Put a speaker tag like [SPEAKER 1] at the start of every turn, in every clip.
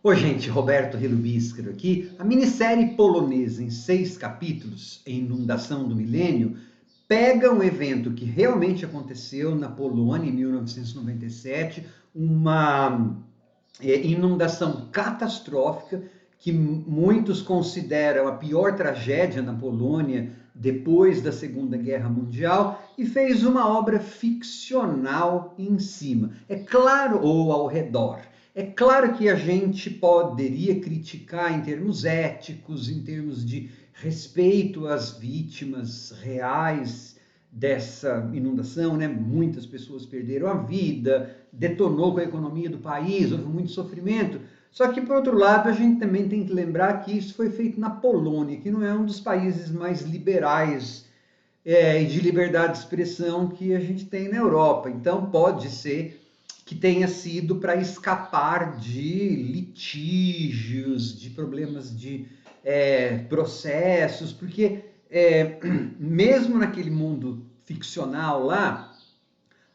[SPEAKER 1] Oi, gente, Roberto Relubíscaro aqui. A minissérie polonesa em 6 capítulos, A Inundação do Milênio, pega um evento que realmente aconteceu na Polônia em 1997, uma inundação catastrófica que muitos consideram a pior tragédia na Polônia depois da Segunda Guerra Mundial, e fez uma obra ficcional em cima. É claro, ou ao redor. É claro que a gente poderia criticar em termos éticos, em termos de respeito às vítimas reais dessa inundação, né? Muitas pessoas perderam a vida, detonou com a economia do país, houve muito sofrimento. Só que, por outro lado, a gente também tem que lembrar que isso foi feito na Polônia, que não é um dos países mais liberais e de liberdade de expressão que a gente tem na Europa. Então, pode ser que tenha sido para escapar de litígios, de problemas de processos, porque mesmo naquele mundo ficcional lá,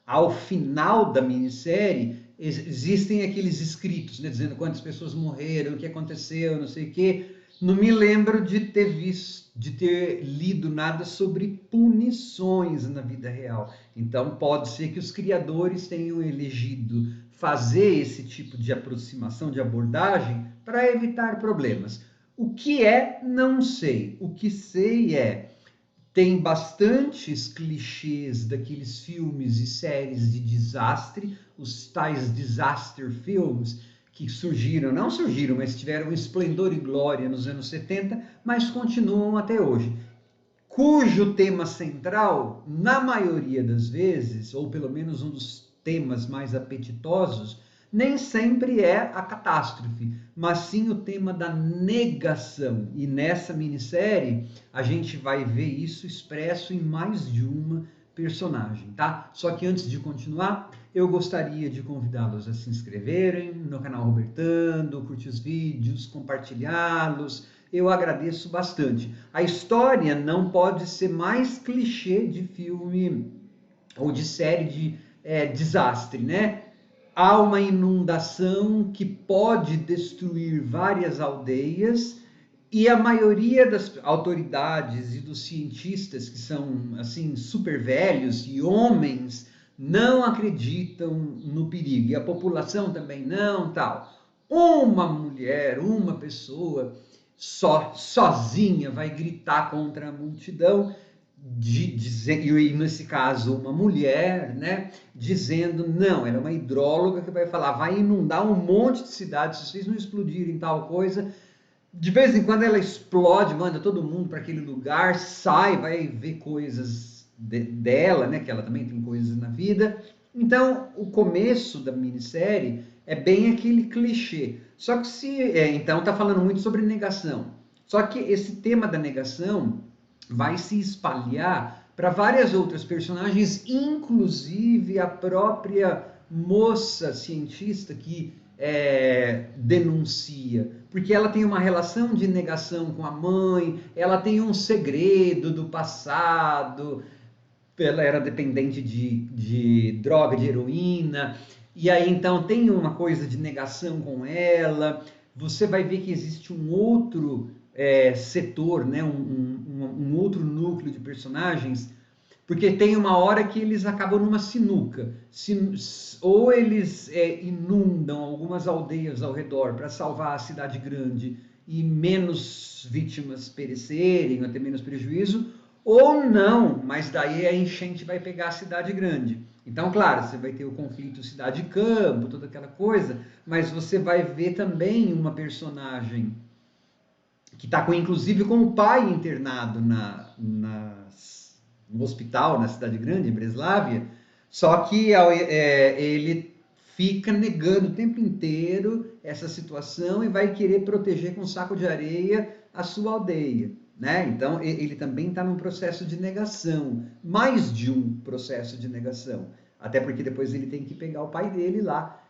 [SPEAKER 1] ao final da minissérie, existem aqueles escritos, né, dizendo quantas pessoas morreram, o que aconteceu, não sei o quê. Não me lembro de ter visto, de ter lido nada sobre punições na vida real. Então pode ser que os criadores tenham elegido fazer esse tipo de aproximação, de abordagem, para evitar problemas. O que é, não sei. O que sei é tem bastantes clichês daqueles filmes e séries de desastre, os tais disaster films, que surgiram, não surgiram, mas tiveram esplendor e glória nos anos 70, mas continuam até hoje. Cujo tema central, na maioria das vezes, ou pelo menos um dos temas mais apetitosos, nem sempre é a catástrofe, mas sim o tema da negação. E nessa minissérie a gente vai ver isso expresso em mais de uma personagem, tá? Só que antes de continuar, eu gostaria de convidá-los a se inscreverem no canal Robertando, curtir os vídeos, compartilhá-los. Eu agradeço bastante. A história não pode ser mais clichê de filme ou de série de desastre, né? Há uma inundação que pode destruir várias aldeias e a maioria das autoridades e dos cientistas que são assim super velhos e homens não acreditam no perigo e a população também não, tal. Uma mulher, uma pessoa sozinha vai gritar contra a multidão e nesse caso uma mulher, né, dizendo não, ela é uma hidróloga que vai falar, vai inundar um monte de cidades, se vocês não explodirem tal coisa, de vez em quando ela explode, manda todo mundo para aquele lugar, sai, vai ver coisas dela, né, que ela também tem coisas na vida. Então, o começo da minissérie é bem aquele clichê. Só que então tá falando muito sobre negação. Só que esse tema da negação vai se espalhar para várias outras personagens, inclusive a própria moça cientista que denuncia, porque ela tem uma relação de negação com a mãe, ela tem um segredo do passado, ela era dependente de droga, de heroína, e aí então tem uma coisa de negação com ela. Você vai ver que existe um outro setor, né? Um outro núcleo de personagens, porque tem uma hora que eles acabam numa sinuca. Ou eles inundam algumas aldeias ao redor para salvar a cidade grande e menos vítimas perecerem, ou ter menos prejuízo, ou não, mas daí a enchente vai pegar a cidade grande. Então, claro, você vai ter o conflito cidade-campo, toda aquela coisa, mas você vai ver também uma personagem que está inclusive com o pai internado no hospital, na cidade grande, em Breslávia, só que ele fica negando o tempo inteiro essa situação e vai querer proteger com um saco de areia a sua aldeia. Né? Então, ele também está num processo de negação, mais de um processo de negação, até porque depois ele tem que pegar o pai dele lá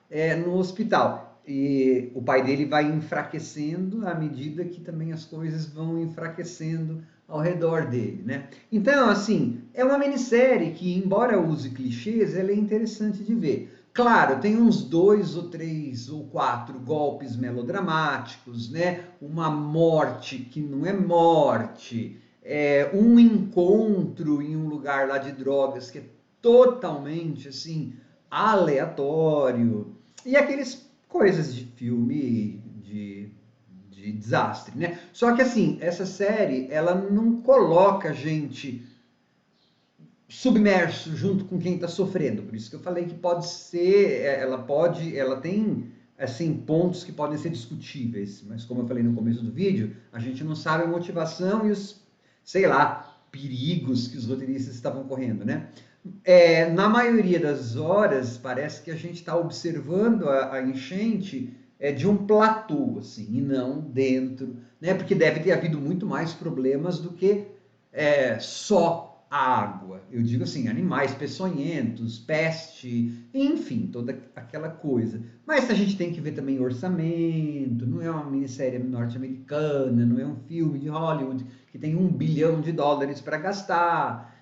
[SPEAKER 1] no hospital. E o pai dele vai enfraquecendo à medida que também as coisas vão enfraquecendo ao redor dele, né? Então, assim, é uma minissérie que, embora use clichês, ela é interessante de ver. Claro, tem uns 2 ou 3 ou 4 golpes melodramáticos, né? Uma morte que não é morte, um encontro em um lugar lá de drogas que é totalmente assim aleatório, e aqueles coisas de filme de desastre, né? Só que assim, essa série ela não coloca a gente submerso junto com quem está sofrendo. Por isso que eu falei que pode ser, ela tem assim pontos que podem ser discutíveis, mas como eu falei no começo do vídeo, a gente não sabe a motivação e os, sei lá, perigos que os roteiristas estavam correndo, né? Na maioria das horas, parece que a gente está observando a enchente de um platô, assim, e não dentro, né? Porque deve ter havido muito mais problemas do que só a água. Eu digo assim, animais peçonhentos, peste, enfim, toda aquela coisa. Mas a gente tem que ver também orçamento, não é uma minissérie norte-americana, não é um filme de Hollywood que tem $1 bilhão para gastar.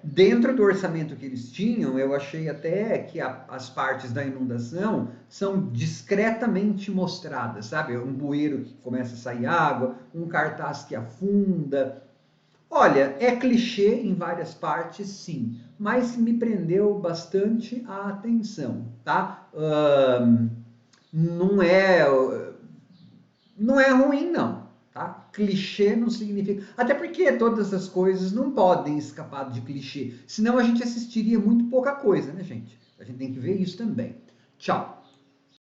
[SPEAKER 1] Dentro do orçamento que eles tinham, eu achei até que as partes da inundação são discretamente mostradas, sabe? Um bueiro que começa a sair água, um cartaz que afunda. Olha, é clichê em várias partes, sim, mas me prendeu bastante a atenção, tá? Não é, não é ruim, não. Tá? Clichê não significa. Até porque todas as coisas não podem escapar de clichê. Senão a gente assistiria muito pouca coisa, né, gente? A gente tem que ver isso também. Tchau.